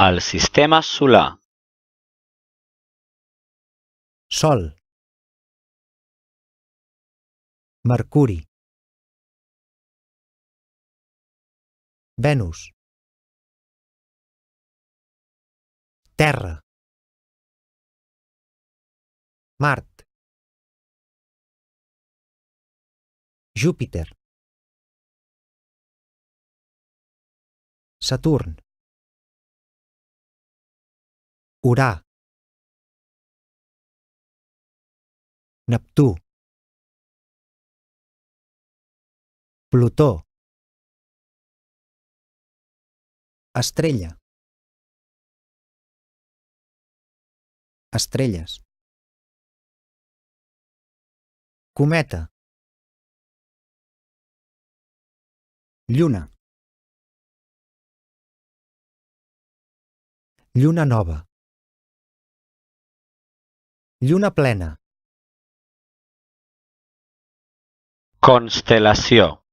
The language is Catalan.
El sistema solar. Sol. Mercuri. Venus. Terra. Mart. Júpiter. Saturn. Urà. Neptú. Plutó. Estrella. Estrelles. Cometa. Lluna. Lluna nova. Lluna plena. Constel·lació.